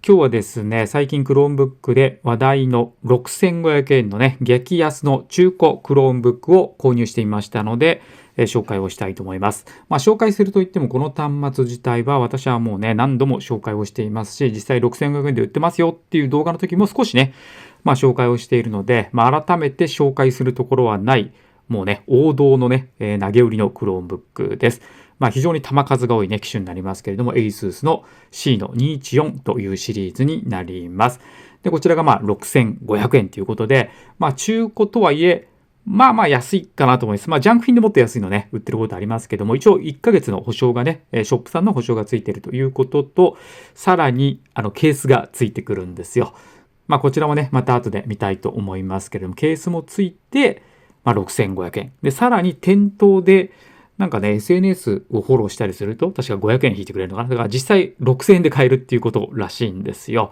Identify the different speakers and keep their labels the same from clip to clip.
Speaker 1: 今日はですね、最近 Chromebook で話題の6500円のね、激安の中古 Chromebook を購入してみましたので、紹介をしたいと思います。紹介するといっても、この端末自体は私はもうね、何度も紹介をしていますし、実際6500円で売ってますよっていう動画の時も少しね、紹介をしているので、改めて紹介するところはない、もうね、王道のね、投げ売りの Chromebook です。非常に弾数が多いね、機種になりますけれども、ASUS の C の214というシリーズになります。で、こちらが6500円ということで、中古とはいえ、安いかなと思います。ジャンク品でもっと安いのね、売ってることありますけども、一応1ヶ月の保証がね、ショップさんの保証がついているということと、さらにケースがついてくるんですよ。こちらもね、また後で見たいと思いますけれども、ケースもついて、6500円。で、さらに店頭で、SNS をフォローしたりすると、確か500円引いてくれるのかな。だから実際6000円で買えるっていうことらしいんですよ。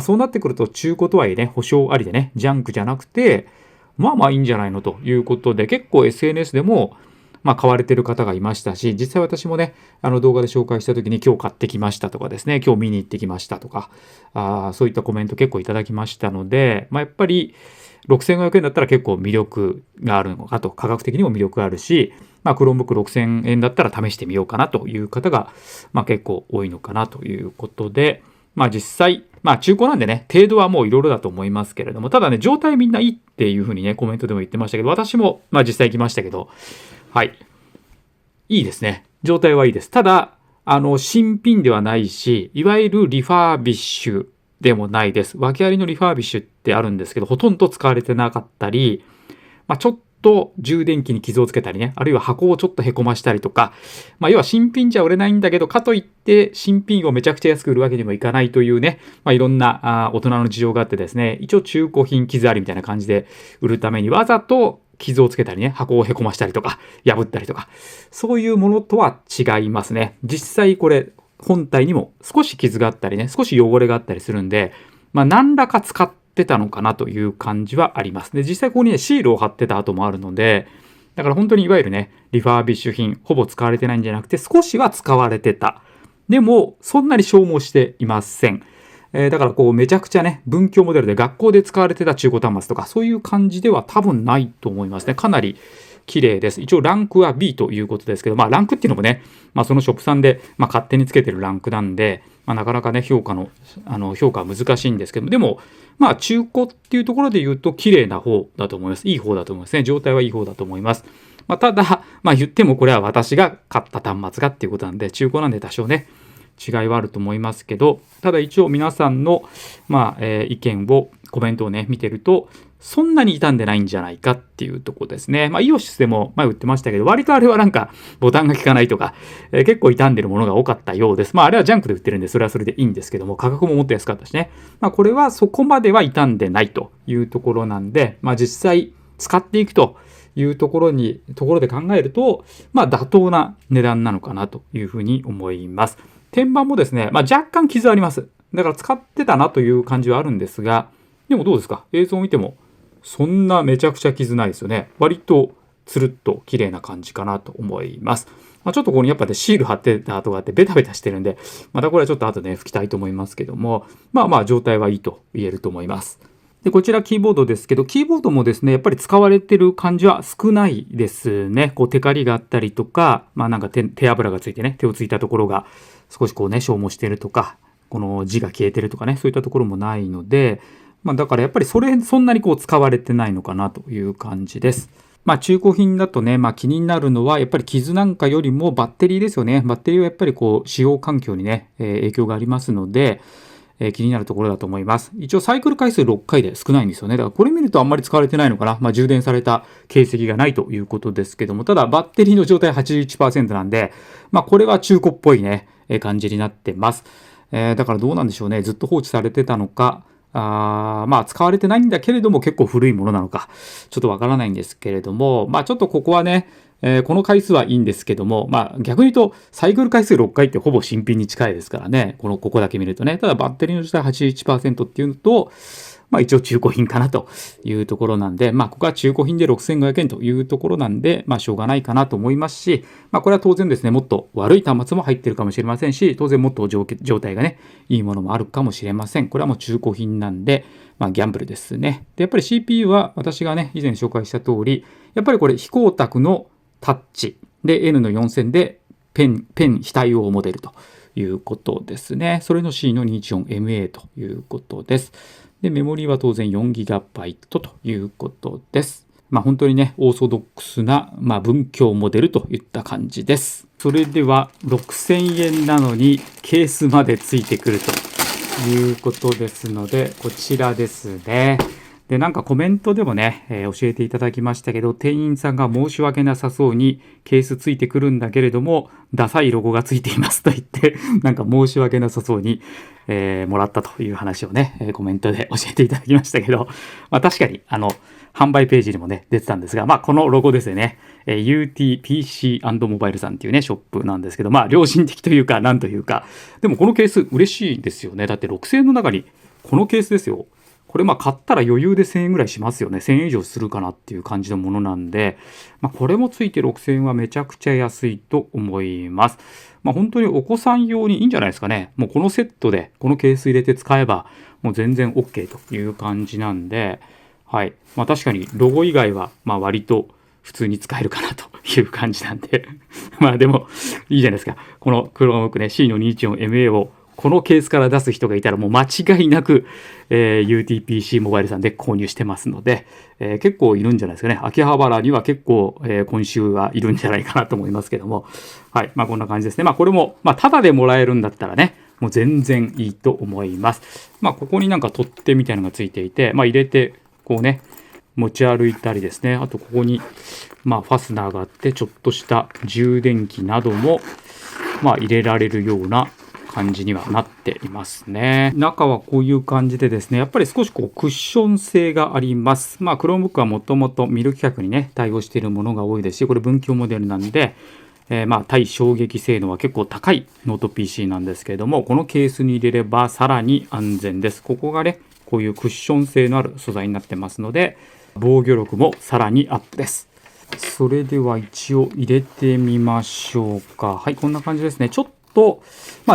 Speaker 1: そうなってくると中古とはいえね、保証ありでね、ジャンクじゃなくて、いいんじゃないのということで、結構 SNS でも、買われてる方がいましたし、実際私もね、動画で紹介した時に今日買ってきましたとかですね、今日見に行ってきましたとか、そういったコメント結構いただきましたので、やっぱり6500円だったら結構魅力があるのかと、価格的にも魅力があるし、Chromebook 6000円だったら試してみようかなという方が、結構多いのかなということで、実際、中古なんでね、程度はもういろいろだと思いますけれども、ただね、状態みんないいっていうふうにね、コメントでも言ってましたけど、私も、実際行きましたけど、はい。いいですね。状態はいいです。ただ、新品ではないし、いわゆるリファービッシュでもないです。訳ありのリファービッシュってあるんですけど、ほとんど使われてなかったり、ちょっと充電器に傷をつけたりね、あるいは箱をちょっとへこましたりとか、要は新品じゃ売れないんだけど、かといって新品をめちゃくちゃ安く売るわけにもいかないというね、いろんな大人の事情があってですね、一応中古品傷ありみたいな感じで売るためにわざと傷をつけたりね、箱をへこましたりとか、破ったりとか、そういうものとは違いますね。実際これ、本体にも少し傷があったりね、少し汚れがあったりするんで、何らか使ってたのかなという感じはあります。で、実際ここにね、シールを貼ってた跡もあるので、だから本当にいわゆるね、リファービッシュ品、ほぼ使われてないんじゃなくて、少しは使われてた。でも、そんなに消耗していません。だからめちゃくちゃね、文教モデルで学校で使われてた中古端末とか、そういう感じでは多分ないと思いますね。かなり綺麗です。一応ランクは B ということですけど、ランクっていうのもね、そのショップさんで、勝手につけてるランクなんで、なかなかね、評価は難しいんですけど、でも、中古っていうところで言うと、綺麗な方だと思います。いい方だと思いますね。状態はいい方だと思います。ただ、言ってもこれは私が買った端末がっていうことなんで、中古なんで多少ね、違いはあると思いますけど、ただ一応皆さんの、意見を、コメントをね、見てると、そんなに傷んでないんじゃないかっていうところですね。イオシスでも前売ってましたけど、割とあれはボタンが効かないとか、結構傷んでるものが多かったようです。あれはジャンクで売ってるんで、それはそれでいいんですけども、価格ももっと安かったしね。これはそこまでは傷んでないというところなんで、実際使っていくというところで考えると、妥当な値段なのかなというふうに思います。天板もですね、若干傷あります。だから使ってたなという感じはあるんですが、でもどうですか？映像を見ても、そんなめちゃくちゃ傷ないですよね。割とつるっと綺麗な感じかなと思います。ちょっとここにやっぱね、シール貼ってた跡があってベタベタしてるんで、またこれはちょっと後で拭きたいと思いますけども、状態はいいと言えると思います。で、こちらキーボードですけど、キーボードもですね、やっぱり使われてる感じは少ないですね。テカリがあったりとか、手油がついてね、手をついたところが少し消耗してるとか、この字が消えてるとかね、そういったところもないので、だからやっぱりそんなに使われてないのかなという感じです。中古品だとね、気になるのはやっぱり傷なんかよりもバッテリーですよね。バッテリーはやっぱり使用環境にね、影響がありますので、気になるところだと思います。一応サイクル回数6回で少ないんですよね。だからこれ見るとあんまり使われてないのかな。充電された形跡がないということですけども、ただバッテリーの状態 81% なんで、これは中古っぽいね、感じになってます。だからどうなんでしょうね。ずっと放置されてたのか、使われてないんだけれども結構古いものなのか、ちょっとわからないんですけれども、ちょっとここはね、この回数はいいんですけども、逆に言うとサイクル回数6回ってほぼ新品に近いですからね。ここだけ見るとね。ただバッテリーの状態81% っていうのと、一応中古品かなというところなんで、ここは中古品で6500円というところなんで、しょうがないかなと思いますし、これは当然ですね、もっと悪い端末も入ってるかもしれませんし、当然もっと状態がね、いいものもあるかもしれません。これはもう中古品なんで、ギャンブルですね。で、やっぱり CPU は私がね、以前紹介した通り、やっぱりこれ非光沢のタッチで N の4000でペン非対応モデルということですね。それの C の 214MA ということです。で、メモリは当然 4GB ということです。本当にね、オーソドックスな、文教モデルといった感じです。それでは6000円なのにケースまでついてくるということですので、こちらですね。で、なんかコメントでもね、教えていただきましたけど、店員さんが申し訳なさそうにケースついてくるんだけれども、ダサいロゴがついていますと言って、なんか申し訳なさそうに、もらったという話をね、コメントで教えていただきましたけど、確かに、販売ページにもね、出てたんですが、このロゴですよね。UTPC& モバイルさんっていうね、ショップなんですけど、良心的というか、なんというか、でもこのケース嬉しいですよね。だって6000円の中に、このケースですよ。これ買ったら余裕で1000円ぐらいしますよね。1000円以上するかなっていう感じのものなんで、これもついて6000円はめちゃくちゃ安いと思います。本当にお子さん用にいいんじゃないですかね。もうこのセットでこのケース入れて使えばもう全然 OK という感じなんで、はい。確かにロゴ以外は割と普通に使えるかなという感じなんででもいいじゃないですか。このChromebookね C の 214MA をこのケースから出す人がいたらもう間違いなく、UTPC モバイルさんで購入してますので、結構いるんじゃないですかね。秋葉原には結構、今週はいるんじゃないかなと思いますけども。はい。こんな感じですね。これも、タダでもらえるんだったらね、もう全然いいと思います。ここになんか取っ手みたいなのがついていて、入れて、こうね、持ち歩いたりですね。あとここに、ファスナーがあって、ちょっとした充電器なども、入れられるような感じにはなっていますね。中はこういう感じでですね、やっぱり少しクッション性があります。Chromebook はもともとミル規格にね、対応しているものが多いですし、これ文教モデルなんで、対衝撃性能は結構高いノート PC なんですけれども、このケースに入れればさらに安全です。ここがね、こういうクッション性のある素材になってますので、防御力もさらにアップです。それでは一応入れてみましょうか。はい、こんな感じですね。ちょっと、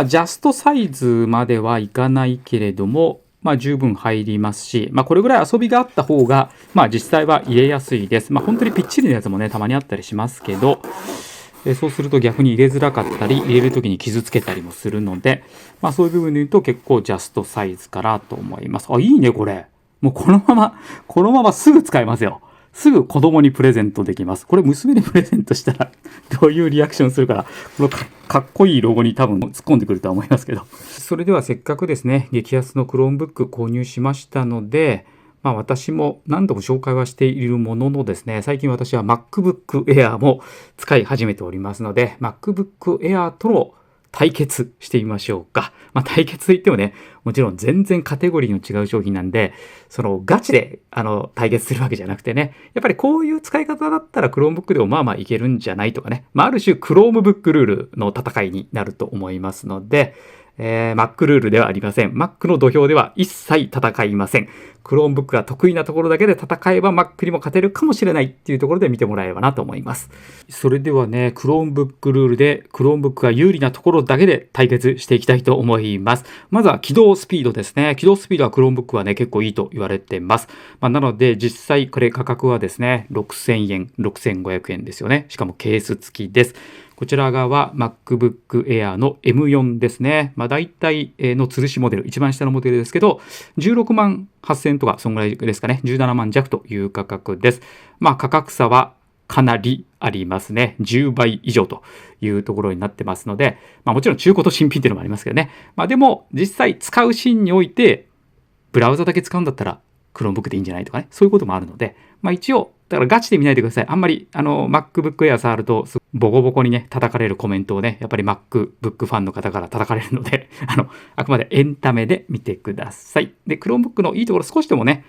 Speaker 1: ジャストサイズまではいかないけれども、十分入りますし、これぐらい遊びがあった方が、実際は入れやすいです。本当にぴっちりのやつもね、たまにあったりしますけど、そうすると逆に入れづらかったり、入れるときに傷つけたりもするので、そういう部分で言うと結構ジャストサイズかなと思います。いいね、これ。もうこのまますぐ使えますよ。すぐ子供にプレゼントできます。これ娘にプレゼントしたらどういうリアクションするから、このかっこいいロゴに多分突っ込んでくるとは思いますけど。それではせっかくですね、激安の Chromebook 購入しましたので、私も何度も紹介はしているもののですね、最近私は MacBook Air も使い始めておりますので、MacBook Air との対決してみましょうか。対決といってもね、もちろん全然カテゴリーの違う商品なんで、ガチで対決するわけじゃなくてね、やっぱりこういう使い方だったら Chromebook でもいけるんじゃないとかね、ある種 Chromebook ルールの戦いになると思いますので、Mac ルールではありません。Mac の土俵では一切戦いません。Chromebook が得意なところだけで戦えば Mac にも勝てるかもしれないっていうところで見てもらえればなと思います。それではね、Chromebook ルールで Chromebook が有利なところだけで対決していきたいと思います。まずは起動スピードですね。起動スピードは Chromebook はね、結構いいと言われています。なので実際これ価格はですね、6000円、6500円ですよね。しかもケース付きです。こちら側は MacBook Air の M4 ですね。大体の吊るしモデル、一番下のモデルですけど、16万8000円とか、そんぐらいですかね。17万弱という価格です。価格差はかなりありますね。10倍以上というところになってますので、もちろん中古と新品っていうのもありますけどね。でも、実際使うシーンにおいて、ブラウザだけ使うんだったら、Chromebook でいいんじゃないとかね。そういうこともあるので、一応、だからガチで見ないでください。あんまり、MacBook Air 触ると、ボコボコにね、叩かれるコメントをね、やっぱり MacBook ファンの方から叩かれるので、あくまでエンタメで見てください。で、Chromebook のいいところ少しでもね、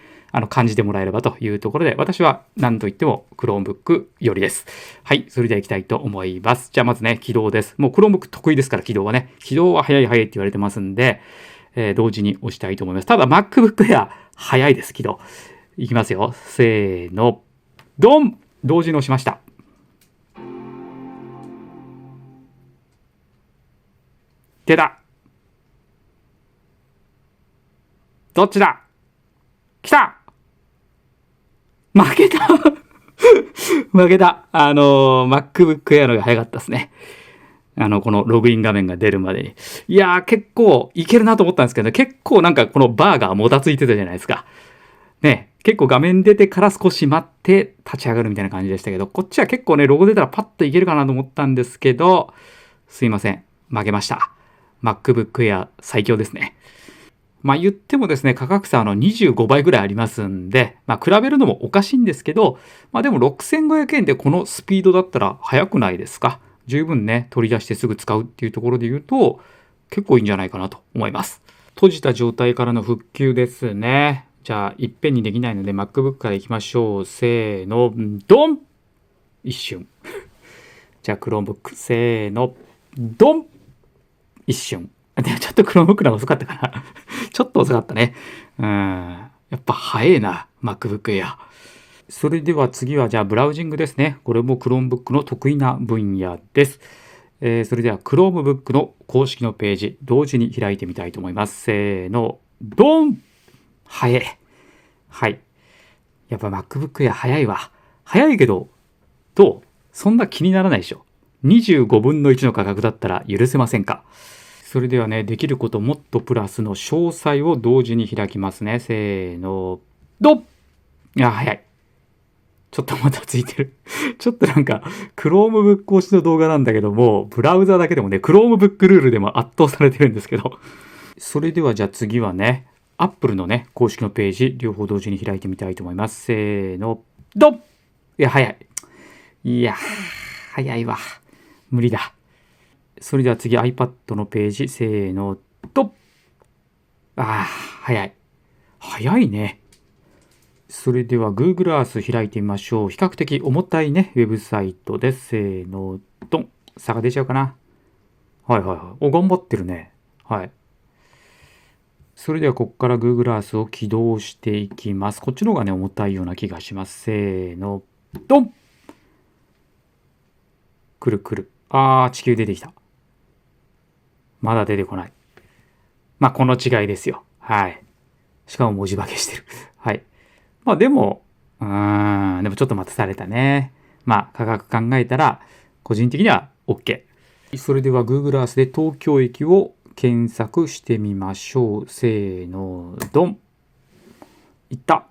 Speaker 1: 感じてもらえればというところで、私は何と言っても Chromebook よりです。はい、それでは行きたいと思います。じゃあまずね、起動です。もう Chromebook 得意ですから、起動はね。起動は早い早いって言われてますんで、同時に押したいと思います。ただ MacBook Air 早いです、起動。いきますよ。せーの。ドン同時に押しました。出た。どっちだ。来た。負けた負けた。MacBook Air のが早かったですね。このログイン画面が出るまでに。いやー、結構いけるなと思ったんですけどね、結構なんかこのバーがもたついてたじゃないですか。ね、結構画面出てから少し待って立ち上がるみたいな感じでしたけど、こっちは結構ね、ロゴ出たらパッといけるかなと思ったんですけど、すいません。負けました。MacBook Air 最強ですね。まあ言ってもですね、価格差25倍ぐらいありますんで、まあ比べるのもおかしいんですけど、まあでも6500円でこのスピードだったら早くないですか。十分ね、取り出してすぐ使うっていうところで言うと、結構いいんじゃないかなと思います。閉じた状態からの復旧ですね。じゃあ、いっぺんにできないので MacBook からいきましょう。せーの、ドン一瞬。じゃあ、Chromebook、せーの、ドン一瞬。でもちょっと Chromebook の方が遅かったかな。ちょっと遅かったね。やっぱ早いな、MacBook Air。それでは次はじゃあブラウジングですね。これも Chromebook の得意な分野です。それでは Chromebook の公式のページ、同時に開いてみたいと思います。せーの、ドン早い。はい。やっぱ MacBook Air 早いわ。早いけど、どうそんな気にならないでしょ。25分の1の価格だったら許せませんか。それではね、できることもっとプラスの詳細を同時に開きますね。せーの、ドッいや、早い。ちょっとまたついてる。ちょっとなんか、Chromebook 推しの動画なんだけども、ブラウザだけでもね、Chromebook ルールでも圧倒されてるんですけど。それではじゃあ次はね、Apple のね、公式のページ、両方同時に開いてみたいと思います。せーの、ドッいや、早い。いや、早いわ。無理だ。それでは次 iPad のページ、せーの、ドッ早い。早いね。それでは Google Earth 開いてみましょう。比較的重たいね、ウェブサイトです。せーの、ドン。差が出ちゃうかな。はいはいはい。お、頑張ってるね。はい。それではここから Google Earth を起動していきます。こっちの方がね、重たいような気がします。せーの、ドン。くるくる。地球出てきた。まだ出てこない。まあ、この違いですよ。はい。しかも文字化けしてる。はい。まあ、でもちょっと待たされたね。まあ、価格考えたら、個人的には OK。それでは Google Earth で東京駅を検索してみましょう。せーの、ドン。いった。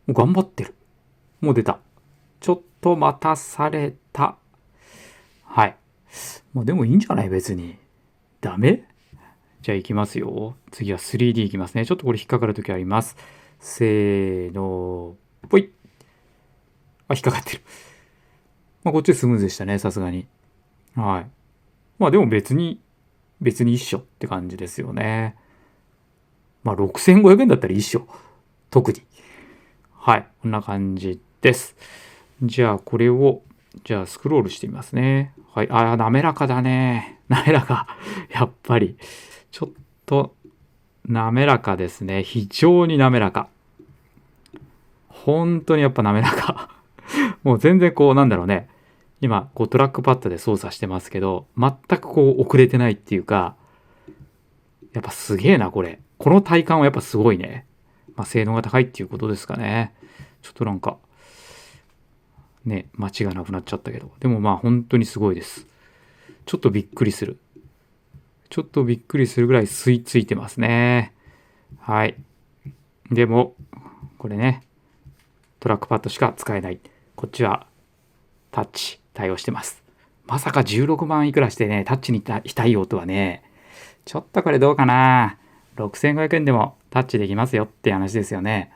Speaker 1: 頑張ってる。もう出た。ちょっと待たされた。はい。まあ、でもいいんじゃない別に。ダメじゃあ行きますよ。次は 3D 行きますね。ちょっとこれ引っかかるときあります。せーの、ぽい。引っかかってる。まあ、こっちスムーズでしたね、さすがに。はい。まあでも別に一緒って感じですよね。まあ6500円だったら一緒。特に。はい。こんな感じです。じゃあこれを、スクロールしてみますね。はい。滑らかだね。滑らか。やっぱり。ちょっと、滑らかですね。非常に滑らか。本当にやっぱ滑らか。もう全然こう、なんだろうね。今、こうトラックパッドで操作してますけど、全くこう遅れてないっていうか、やっぱすげえな、これ。この体感はやっぱすごいね。まあ、性能が高いっていうことですかね。ちょっとなんか、ね、間違いなくなっちゃったけど。でもまあ本当にすごいです。ちょっとびっくりする。ちょっとびっくりするぐらい吸い付いてますね。はい。でも、これね、トラックパッドしか使えない。こっちはタッチ対応してます。まさか16万いくらしてね、タッチに非対応とはね、ちょっとこれどうかな。6500円でもタッチできますよって話ですよね。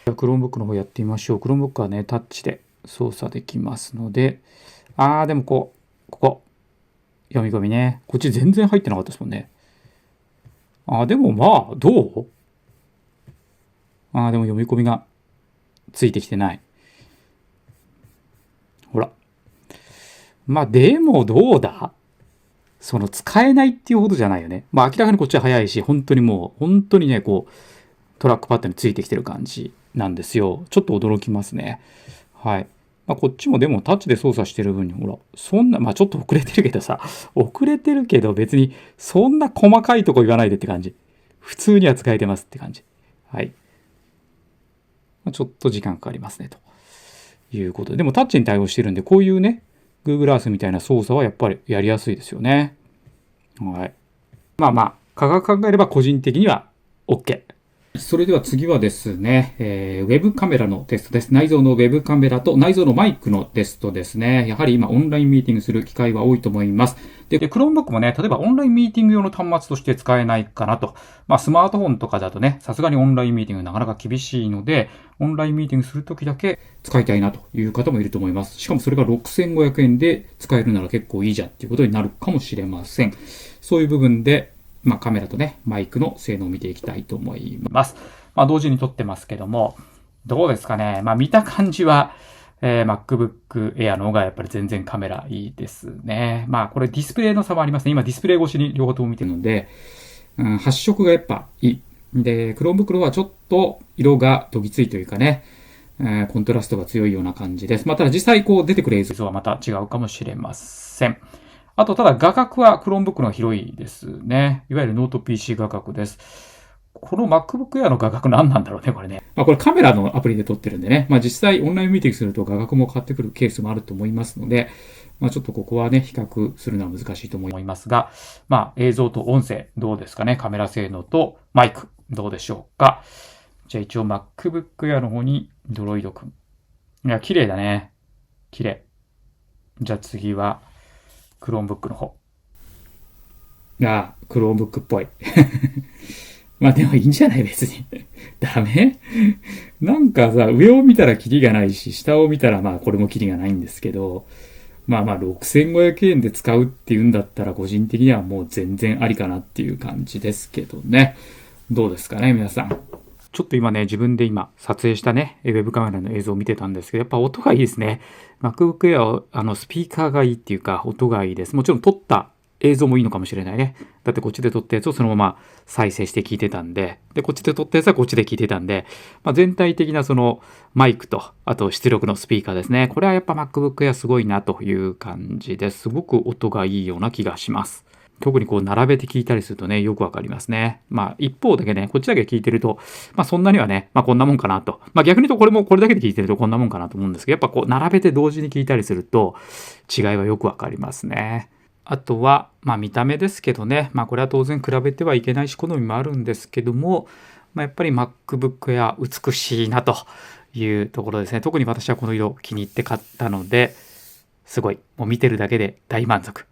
Speaker 1: Chromebook の方やってみましょう。Chromebook はね、タッチで操作できますので、でもここ、読み込みね。こっち全然入ってなかったですもんね。でもまあ、どうでも読み込みがついてきてない。ほら。でもどうだ？その使えないっていうほどじゃないよね。明らかにこっちは早いし、本当にね、トラックパッドについてきてる感じなんですよ。ちょっと驚きますね。はい。こっちもでもタッチで操作してる分に、ほら、そんな、ちょっと遅れてるけどさ、遅れてるけど別にそんな細かいとこ言わないでって感じ。普通には使えてますって感じ。はい。ちょっと時間かかりますね、ということで。でもタッチに対応してるんで、こういうね、Google Earth みたいな操作はやっぱりやりやすいですよね。はい。価格考えれば個人的には OK。それでは次はですね、ウェブカメラのテストです。内蔵のウェブカメラと内蔵のマイクのテストですね。やはり今オンラインミーティングする機会は多いと思います。で、Chromebook もね、例えばオンラインミーティング用の端末として使えないかなと。スマートフォンとかだとね、さすがにオンラインミーティングなかなか厳しいので、オンラインミーティングするときだけ使いたいなという方もいると思います。しかもそれが6500円で使えるなら結構いいじゃんっていうことになるかもしれません。そういう部分で、カメラとね、マイクの性能を見ていきたいと思います。同時に撮ってますけども、どうですかね。見た感じは、MacBook Air の方がやっぱり全然カメラいいですね。これディスプレイの差もありますね。今ディスプレイ越しに両方とも見てるので、発色がやっぱいい。で、Chromebook の方はちょっと色がどぎついというかね、コントラストが強いような感じです。ただ実際出てくる映像はまた違うかもしれません。あと、ただ画角は Chromebook の方が広いですね。いわゆるノート PC 画角です。この MacBook Air の画角何なんだろうね、これね。これカメラのアプリで撮ってるんでね。実際オンラインミーティングすると画角も変わってくるケースもあると思いますので、ちょっとここはね、比較するのは難しいと思いますが、映像と音声どうですかね。カメラ性能とマイクどうでしょうか。じゃあ一応 MacBook Air の方にドロイドくん。いや、綺麗だね。綺麗。じゃあ次は、Chromebook の方。Chromebook っぽい。でもいいんじゃない別に。ダメなんかさ、上を見たらキリがないし、下を見たらこれもキリがないんですけど、6500円で使うっていうんだったら個人的にはもう全然ありかなっていう感じですけどね。どうですかね、皆さん。ちょっと今ね、自分で今撮影したね、ウェブカメラの映像を見てたんですけど、やっぱ音がいいですね。MacBook Air はスピーカーがいいっていうか、音がいいです。もちろん撮った映像もいいのかもしれないね。だってこっちで撮ったやつをそのまま再生して聞いてたんで、こっちで撮ったやつはこっちで聞いてたんで、全体的なそのマイクと、あと出力のスピーカーですね。これはやっぱ MacBook Air すごいなという感じです。すごく音がいいような気がします。特に並べて聞いたりするとね、よくわかりますね。一方だけね、こっちだけ聞いてると、そんなにはね、こんなもんかなと。逆に言うとこれだけで聞いてるとこんなもんかなと思うんですけど、やっぱ並べて同時に聞いたりすると、違いはよくわかりますね。あとは、見た目ですけどね、これは当然比べてはいけないし、好みもあるんですけども、やっぱり MacBook Air 美しいなというところですね。特に私はこの色気に入って買ったので、すごい、もう見てるだけで大満足。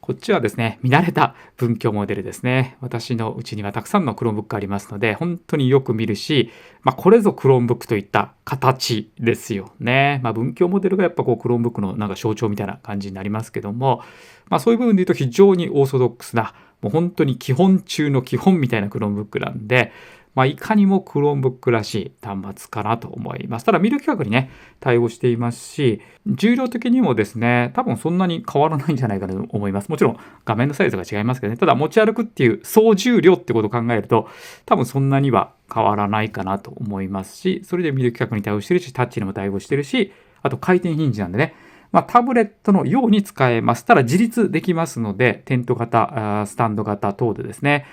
Speaker 1: こっちはですね、見慣れた文教モデルですね。私のうちにはたくさんの Chromebook ありますので、本当によく見るし、これぞ Chromebook といった形ですよね。文教モデルがやっぱChromebook のなんか象徴みたいな感じになりますけども、そういう部分で言うと非常にオーソドックスな、もう本当に基本中の基本みたいな Chromebook なんで、いかにも Chromebook らしい端末かなと思います。ただ見る規格にね、対応していますし、重量的にもですね、多分そんなに変わらないんじゃないかなと思います。もちろん画面のサイズが違いますけどね、ただ持ち歩くっていう総重量ってことを考えると、多分そんなには変わらないかなと思いますし、それで見る規格に対応してるし、タッチにも対応してるし、あと回転ヒンジなんでね、タブレットのように使えます。ただ自立できますので、テント型、スタンド型等でですね、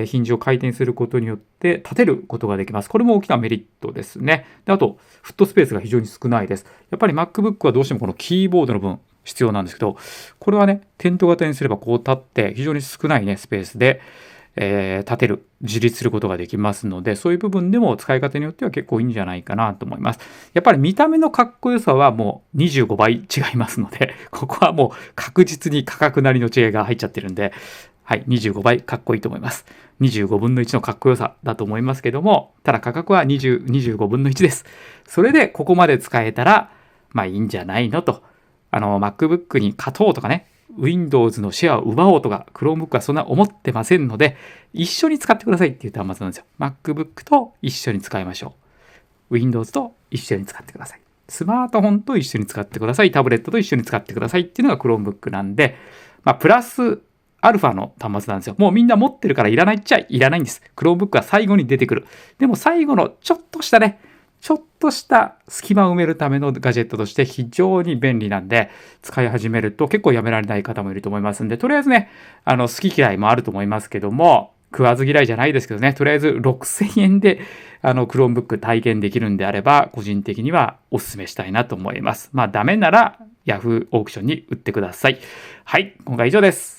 Speaker 1: ヒンジを回転することによって立てることができます。これも大きなメリットですね。で、あと、フットスペースが非常に少ないです。やっぱり MacBook はどうしてもこのキーボードの分必要なんですけど、これはね、テント型にすれば立って非常に少ないね、スペースで、立てる、自立することができますので、そういう部分でも使い方によっては結構いいんじゃないかなと思います。やっぱり見た目のかっこよさはもう25倍違いますので、ここはもう確実に価格なりの違いが入っちゃってるんで、はい、25倍かっこいいと思います。25分の1のかっこよさだと思いますけども、ただ価格は25分の1です。それでここまで使えたら、いいんじゃないのと。MacBook に勝とうとかね、Windows のシェアを奪おうとか Chromebook はそんな思ってませんので、一緒に使ってくださいっていう端末なんですよ。MacBook と一緒に使いましょう。Windows と一緒に使ってください。スマートフォンと一緒に使ってください。タブレットと一緒に使ってくださいっていうのが Chromebook なんで、プラスアルファの端末なんですよ。もうみんな持ってるからいらないっちゃいらないんです。Chromebook は最後に出てくる。でも最後のちょっとした隙間を埋めるためのガジェットとして非常に便利なんで、使い始めると結構やめられない方もいると思いますんで、とりあえずね、好き嫌いもあると思いますけども、食わず嫌いじゃないですけどね、とりあえず6000円でChromebook 体験できるんであれば、個人的にはお勧めしたいなと思います。ダメなら Yahoo オークションに売ってください。はい、今回以上です。